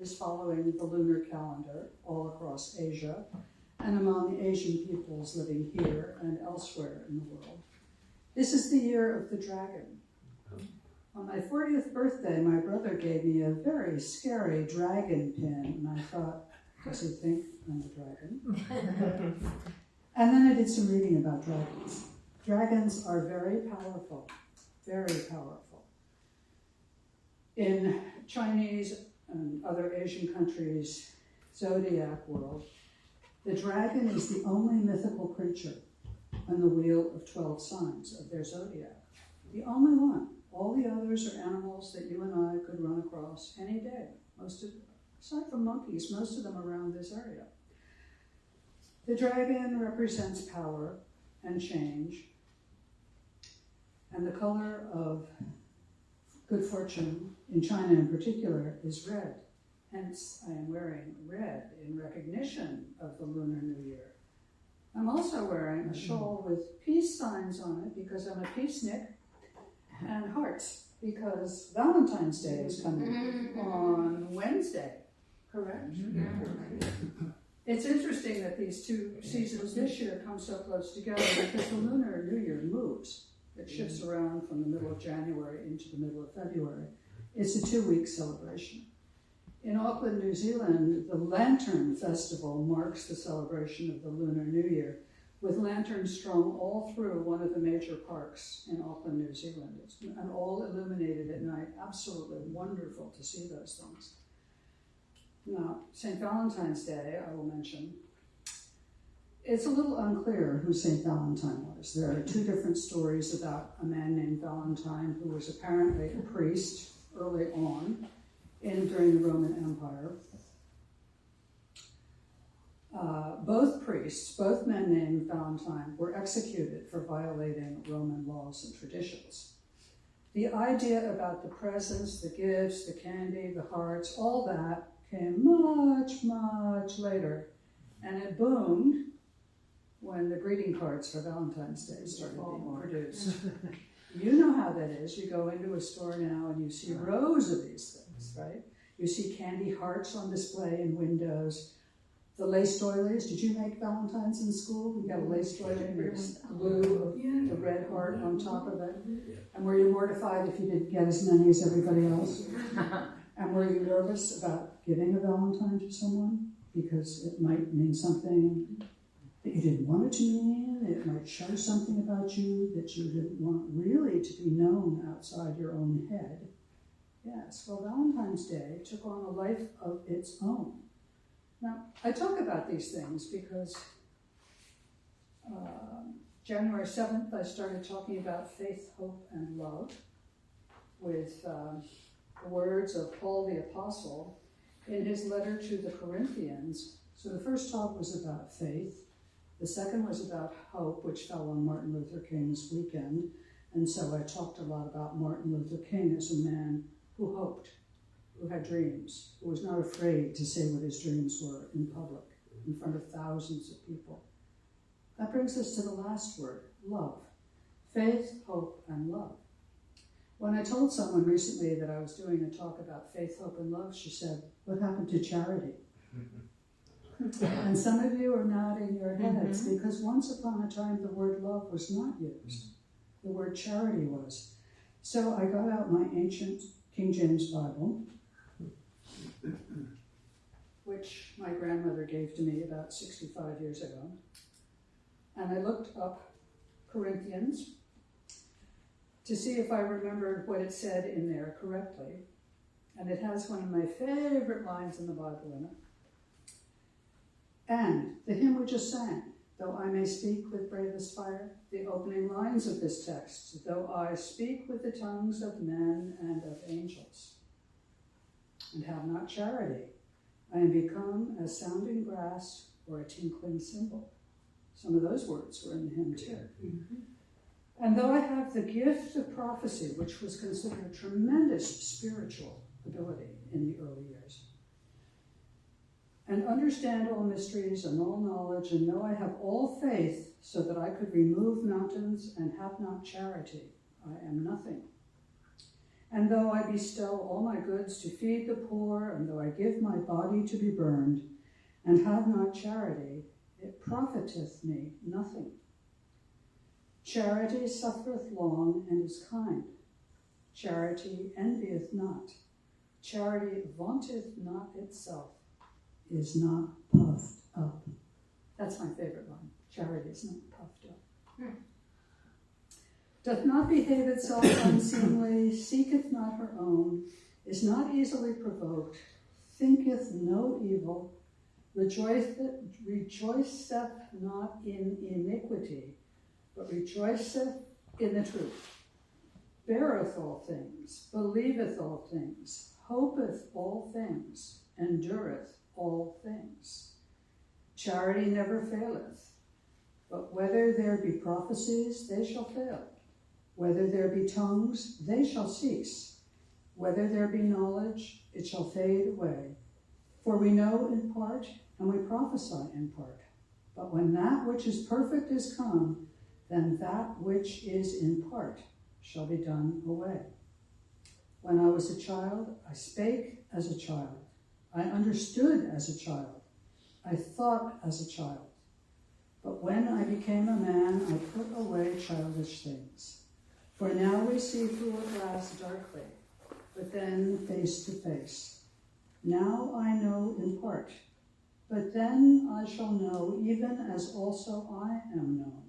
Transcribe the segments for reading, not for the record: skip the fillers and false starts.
is following the lunar calendar all across Asia and among Asian peoples living here and elsewhere in the world. This is the year of the dragon. On my 40th birthday, my brother gave me a very scary dragon pin, and I thought, does he think I'm a dragon? And then I did some reading about dragons. Dragons are very powerful, very powerful. In Chinese and other Asian countries' zodiac world, the dragon is the only mythical creature on the wheel of 12 signs of their zodiac. The only one. All the others are animals that you and I could run across any day. Aside from monkeys, most of them around this area. The dragon represents power and change, and the color of good fortune, in China in particular, is red. Hence, I am wearing red in recognition of the Lunar New Year. I'm also wearing a shawl with peace signs on it because I'm a peacenik, and hearts because Valentine's Day is coming on Wednesday, correct? It's interesting that these two seasons this year come so close together because the Lunar New Year moves. It shifts around from the middle of January into the middle of February. It's a 2-week celebration. In Auckland, New Zealand, the Lantern Festival marks the celebration of the Lunar New Year, with lanterns strung all through one of the major parks in Auckland, New Zealand. And all illuminated at night. Absolutely wonderful to see those things. Now, St. Valentine's Day, I will mention. It's a little unclear who St. Valentine was. There are 2 different stories about a man named Valentine who was apparently a priest early on during the Roman Empire. Both priests, both men named Valentine, were executed for violating Roman laws and traditions. The idea about the presents, the gifts, the candy, the hearts, all that came much, much later. And it boomed when the greeting cards for Valentine's Day started being produced. You know how that is. You go into a store now and you see rows of these things, right? You see candy hearts on display in windows. The lace doilies. Did you make Valentines in school? You got a lace doily with glue, the red heart on top of it. And were you mortified if you didn't get as many as everybody else? And were you nervous about giving a Valentine to someone? Because it might mean something that you didn't want it to mean. It might show something about you that you didn't want really to be known outside your own head. Yes, well, Valentine's Day took on a life of its own. Now, I talk about these things because January 7th, I started talking about faith, hope, and love with the words of Paul the Apostle in his letter to the Corinthians. So the first talk was about faith. The second was about hope, which fell on Martin Luther King's weekend. And so I talked a lot about Martin Luther King as a man who hoped, who had dreams, who was not afraid to say what his dreams were in public, in front of thousands of people. That brings us to the last word, love. Faith, hope, and love. When I told someone recently that I was doing a talk about faith, hope, and love, she said, "What happened to charity?" And some of you are nodding your heads because once upon a time the word love was not used. The word charity was. So I got out my ancient King James Bible, which my grandmother gave to me about 65 years ago. And I looked up Corinthians to see if I remembered what it said in there correctly. And it has one of my favorite lines in the Bible in it. And the hymn we just sang, though I may speak with bravest fire, the opening lines of this text, though I speak with the tongues of men and of angels, and have not charity, I am become as sounding brass or a tinkling cymbal. Some of those words were in the hymn too. And though I have the gift of prophecy, which was considered a tremendous spiritual ability in the early years, and understand all mysteries and all knowledge, and know I have all faith so that I could remove mountains and have not charity, I am nothing. And though I bestow all my goods to feed the poor, and though I give my body to be burned, and have not charity, it profiteth me nothing. Charity suffereth long and is kind. Charity envieth not. Charity vaunteth not itself, is not puffed up. That's my favorite line. Charity is not puffed up. Doth not behave itself unseemly, seeketh not her own, is not easily provoked, thinketh no evil, rejoiceth not in iniquity, but rejoiceth in the truth, beareth all things, believeth all things, hopeth all things, endureth all things. Charity never faileth, but whether there be prophecies, they shall fail. Whether there be tongues, they shall cease. Whether there be knowledge, it shall fade away. For we know in part, and we prophesy in part. But when that which is perfect is come, then that which is in part shall be done away. When I was a child, I spake as a child. I understood as a child. I thought as a child. But when I became a man, I put away childish things. For now we see through a glass darkly, but then face to face. Now I know in part, but then I shall know even as also I am known.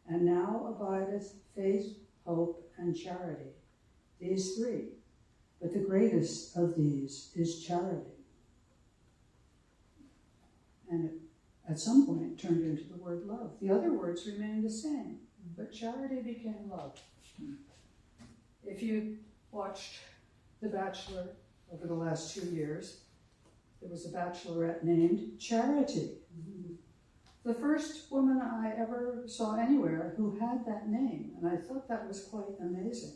And now abideth faith, hope, and charity, these three. But the greatest of these is charity. And it, at some point, turned into the word love. The other words remained the same, but charity became love. If you watched The Bachelor over the last 2 years, there was a bachelorette named Charity. The first woman I ever saw anywhere who had that name, and I thought that was quite amazing.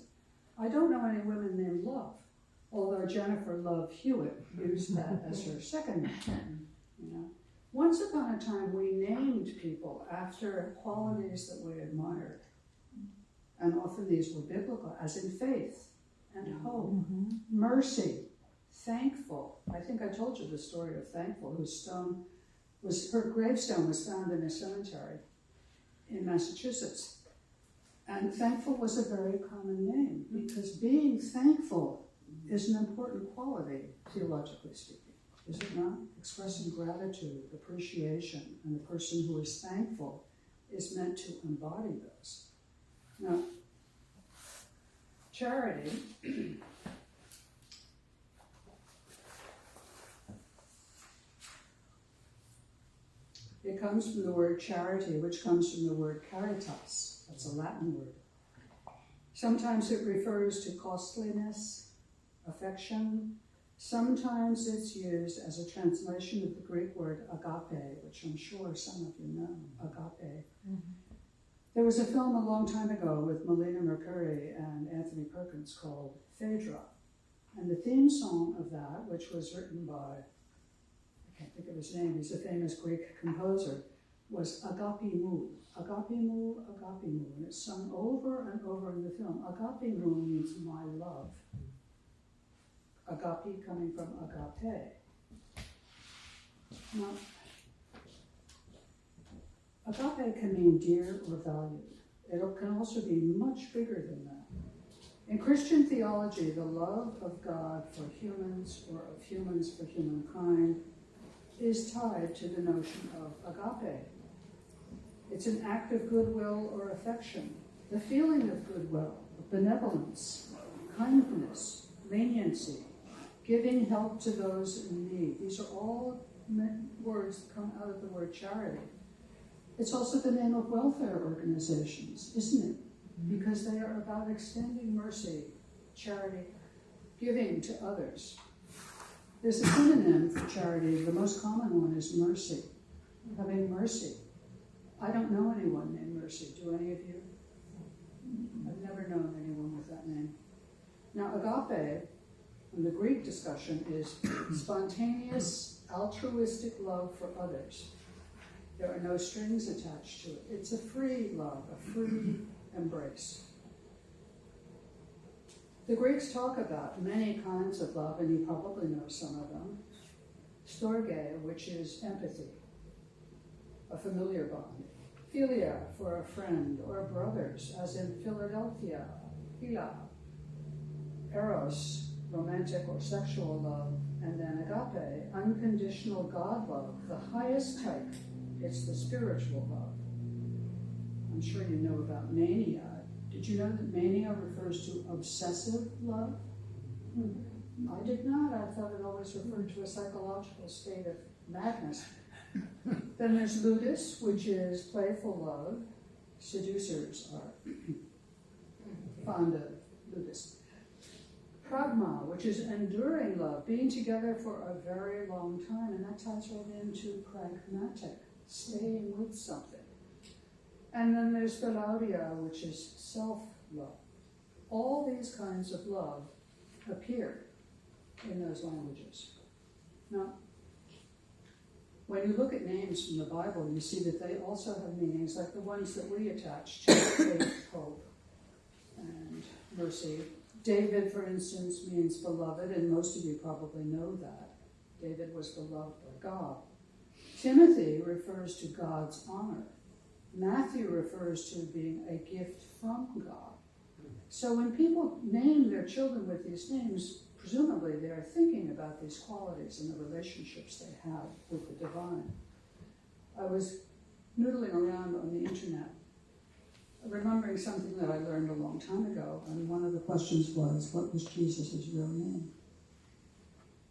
I don't know any women named Love, although Jennifer Love Hewitt used that as her second name. You know, once upon a time, we named people after qualities that we admired. And often these were biblical, as in faith and hope, mercy, thankful. I think I told you the story of Thankful, her gravestone was found in a cemetery in Massachusetts. And Thankful was a very common name because being thankful is an important quality, theologically speaking, is it not? Expressing gratitude, appreciation, and the person who is thankful is meant to embody those. Now, charity it comes from the word charity, which comes from the word caritas. That's a Latin word. Sometimes it refers to costliness, affection. Sometimes it's used as a translation of the Greek word agape, which I'm sure some of you know, agape. There was a film a long time ago with Melina Mercouri and Anthony Perkins called Phaedra. And the theme song of that, which was written by, I can't think of his name, he's a famous Greek composer, was Agape Mu. Agape Mu, Agape Mu. And it's sung over and over in the film. Agape Mu means my love. Agape coming from agape. Now, agape can mean dear or valued. It can also be much bigger than that. In Christian theology, the love of God for humans or of humans for humankind is tied to the notion of agape. It's an act of goodwill or affection, the feeling of goodwill, of benevolence, kindness, leniency, giving help to those in need. These are all words that come out of the word charity. It's also the name of welfare organizations, isn't it? Because they are about extending mercy, charity, giving to others. There's a synonym for charity. The most common one is mercy, having mercy. I don't know anyone named Mercy. Do any of you? I've never known anyone with that name. Now, agape, in the Greek discussion, is spontaneous, altruistic love for others. There are no strings attached to it. It's a free love, a free embrace. The Greeks talk about many kinds of love, and you probably know some of them. Storge, which is empathy, a familiar bond. Philia, for a friend or brothers, as in Philadelphia, phila. Eros, romantic or sexual love. And then agape, unconditional God love, the highest type. It's the spiritual love. I'm sure you know about mania. Did you know that mania refers to obsessive love? I did not. I thought it always referred to a psychological state of madness. Then there's ludus, which is playful love. Seducers are fond of ludus. Pragma, which is enduring love, being together for a very long time, and that ties right into pragmatic, staying with something. And then there's philaudia, which is self-love. All these kinds of love appear in those languages. Now, when you look at names from the Bible, you see that they also have meanings like the ones that we attach to faith, hope, and mercy. David, for instance, means beloved, and most of you probably know that. David was beloved by God. Timothy refers to God's honor. Matthew refers to being a gift from God. So when people name their children with these names, presumably they are thinking about these qualities and the relationships they have with the divine. I was noodling around on the internet, remembering something that I learned a long time ago, and one of the questions was, what was Jesus' real name?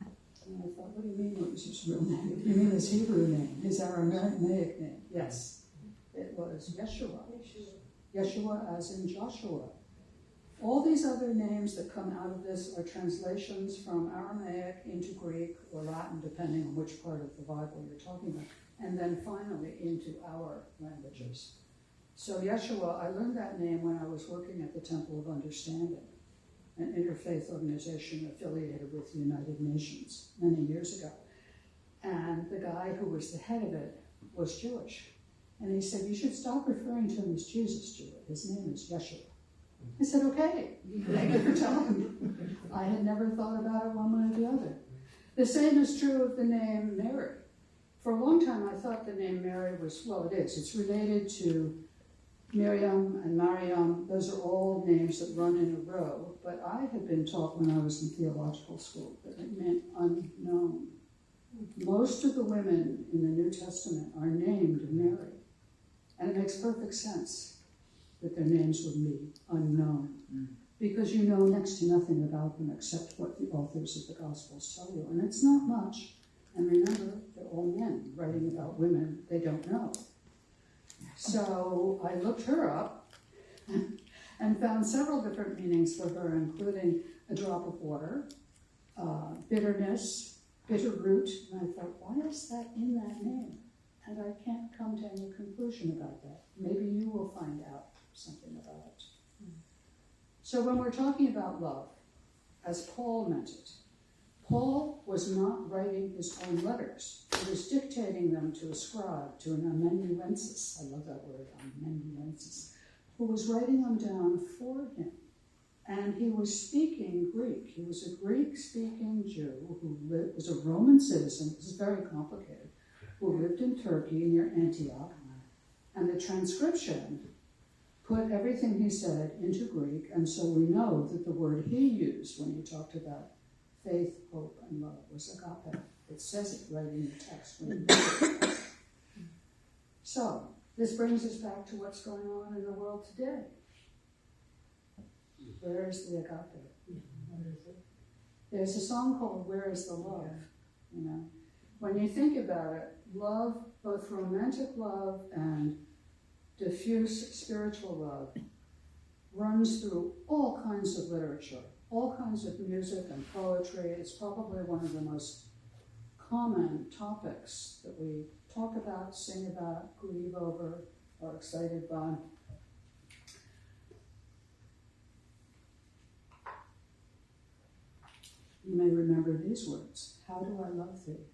And I thought, what do you mean, what was his real name? You mean his Hebrew name, his Aramaic name? Yes. It was Yeshua. Yeshua as in Joshua. All these other names that come out of this are translations from Aramaic into Greek or Latin, depending on which part of the Bible you're talking about, and then finally into our languages. So Yeshua, I learned that name when I was working at the Temple of Understanding, an interfaith organization affiliated with the United Nations many years ago. And the guy who was the head of it was Jewish. And he said, you should stop referring to him as Jesus, Stuart. His name is Yeshua. I said, okay, thank you for telling me. I had never thought about it one way or the other. The same is true of the name Mary. For a long time, I thought the name Mary was, well, it is. It's related to Miriam and Mariam. Those are all names that run in a row. But I had been taught when I was in theological school that it meant unknown. Most of the women in the New Testament are named Mary. And it makes perfect sense that their names would be unknown, because you know next to nothing about them except what the authors of the Gospels tell you. And it's not much. And remember, they're all men writing about women they don't know. So I looked her up and found several different meanings for her, including a drop of water, bitterness, bitter root. And I thought, why is that in that name? And I can't come to any conclusion about that. Maybe you will find out something about it. So when we're talking about love, as Paul meant it, Paul was not writing his own letters. He was dictating them to a scribe, to an amanuensis. I love that word, amanuensis, who was writing them down for him. And he was speaking Greek. He was a Greek-speaking Jew who was a Roman citizen. This is very complicated. Who lived in Turkey near Antioch. And the transcription put everything he said into Greek, and so we know that the word he used when he talked about faith, hope, and love was agape. It says it right in the text. So, this brings us back to what's going on in the world today. Where is the agape? There's a song called Where is the Love? You know, when you think about it, love, both romantic love and diffuse spiritual love, runs through all kinds of literature, all kinds of music and poetry. It's probably one of the most common topics that we talk about, sing about, grieve over, are excited by. You may remember these words. How do I love thee?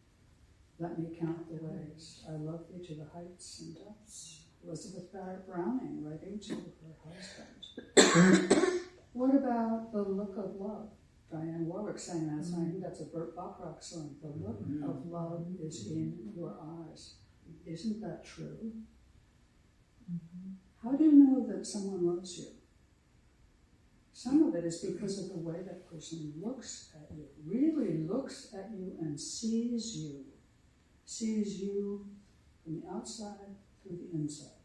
Let me count the ways. I love thee to the heights and depths. Elizabeth Barrett Browning writing to her husband. What about the look of love? Diane Warwick sang that song. I think that's a Burt Bacharach song. The look of love is in your eyes. Isn't that true? How do you know that someone loves you? Some of it is because of the way that person looks at you, really looks at you and sees you from the outside through the inside.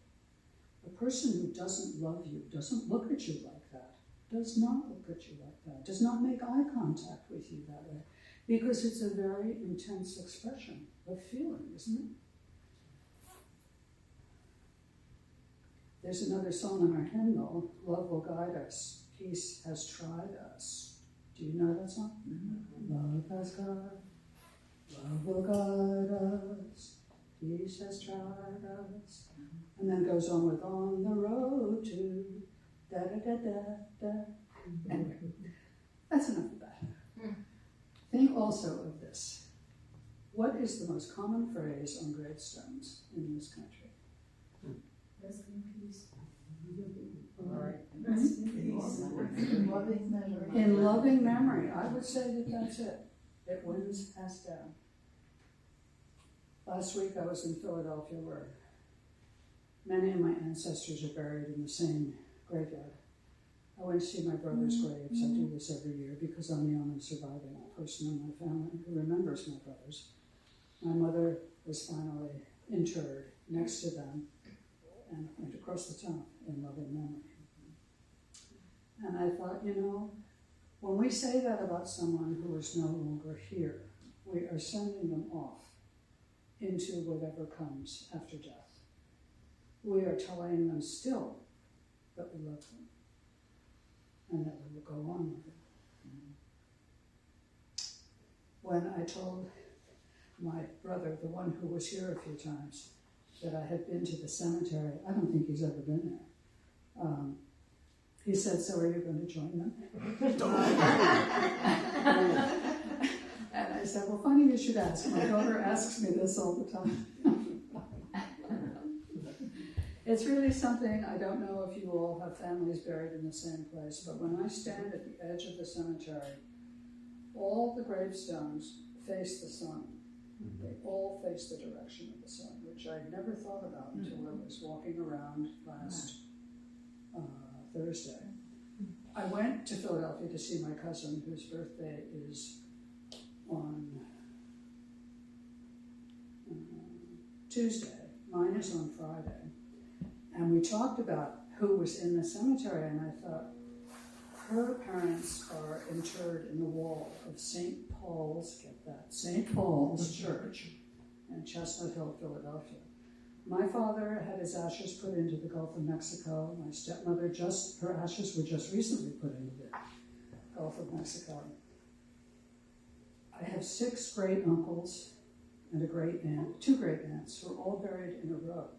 A person who doesn't love you doesn't look at you like that, does not look at you like that, does not make eye contact with you that way, because it's a very intense expression of feeling, isn't it? There's another song in our hymnal, Love Will Guide Us, Peace Has Tried Us. Do you know that song? Love has guided, love will guide us, peace has tried us. And then goes on with on the road to da-da-da-da-da. Anyway, that's enough of that. Think also of this. What is the most common phrase on gravestones in this country? Rest in peace. Rest in peace. In loving memory. In loving memory. I would say that that's it. It wins passed down. Last week I was in Philadelphia where many of my ancestors are buried in the same graveyard. I went to see my brother's graves. I do this every year because I'm the only surviving person in my family who remembers my brothers. My mother was finally interred next to them and went across the town in loving memory. And I thought, when we say that about someone who is no longer here, we are sending them off into whatever comes after death. We are telling them still that we love them and that we will go on with it. When I told my brother, the one who was here a few times, that I had been to the cemetery, I don't think he's ever been there. He said, so are you going to join them? And I said, well, funny you should ask. My daughter asks me this all the time. It's really something, I don't know if you all have families buried in the same place, but when I stand at the edge of the cemetery, all the gravestones face the sun. They all face the direction of the sun, which I'd never thought about until I was walking around last Thursday. I went to Philadelphia to see my cousin, whose birthday is on Tuesday. Mine is on Friday. And we talked about who was in the cemetery, and I thought, her parents are interred in the wall of St. Paul's, get that, St. Paul's Church in Chestnut Hill, Philadelphia. My father had his ashes put into the Gulf of Mexico. My stepmother, her ashes were just recently put into the Gulf of Mexico. I have 6 great uncles and a great aunt, 2 great aunts, who are all buried in a row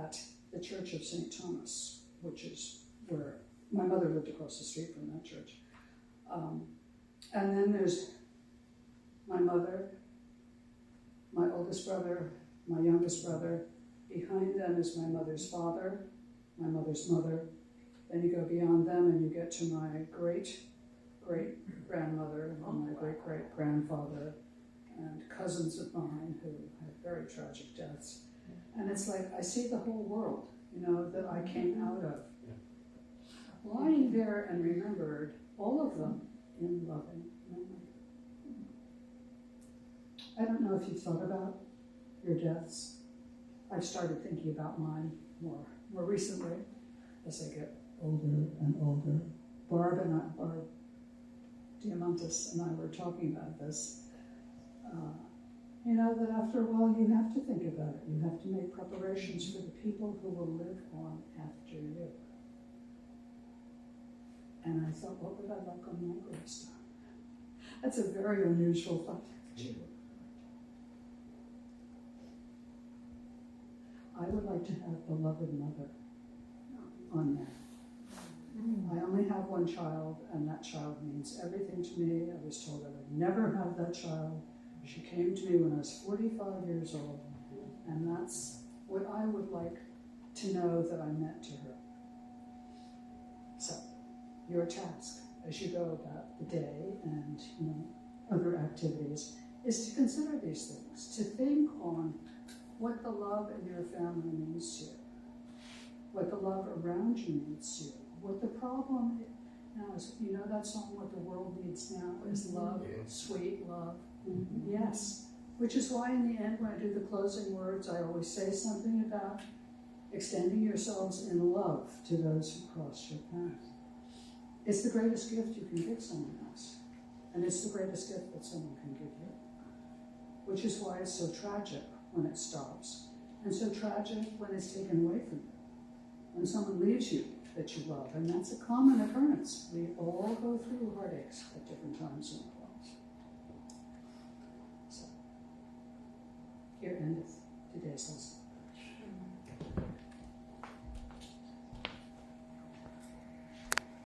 at the Church of St. Thomas, which is where my mother lived across the street from that church. And then there's my mother, my oldest brother, my youngest brother. Behind them is my mother's father, my mother's mother. Then you go beyond them and you get to my great-great-grandmother and my great-great-grandfather and cousins of mine who had very tragic deaths. And it's like I see the whole world, that I came out of. Lying there and remembered, all of them in loving memory. I don't know if you've thought about your deaths. I've started thinking about mine more recently as I get older and older. Barb Diamantis and I were talking about this. That after a while you have to think about it. You have to make preparations for the people who will live on after you. And I thought, what would I like on my gravestone? That's a very unusual thought. I would like to have beloved mother on there. I only have one child, and that child means everything to me. I was told I would never have that child. She came to me when I was 45 years old, and that's what I would like to know that I meant to her. So, your task as you go about the day and other activities is to consider these things, to think on what the love in your family means to you, what the love around you means to you, what the problem now is. You know that song, What the World Needs Now is Love, Sweet Love. Mm-hmm. Yes. Which is why in the end, when I do the closing words, I always say something about extending yourselves in love to those who cross your path. It's the greatest gift you can give someone else. And it's the greatest gift that someone can give you. Which is why it's so tragic when it stops. And so tragic when it's taken away from you. When someone leaves you that you love. And that's a common occurrence. We all go through heartaches at different times in our lives. So, here endeth today's lesson.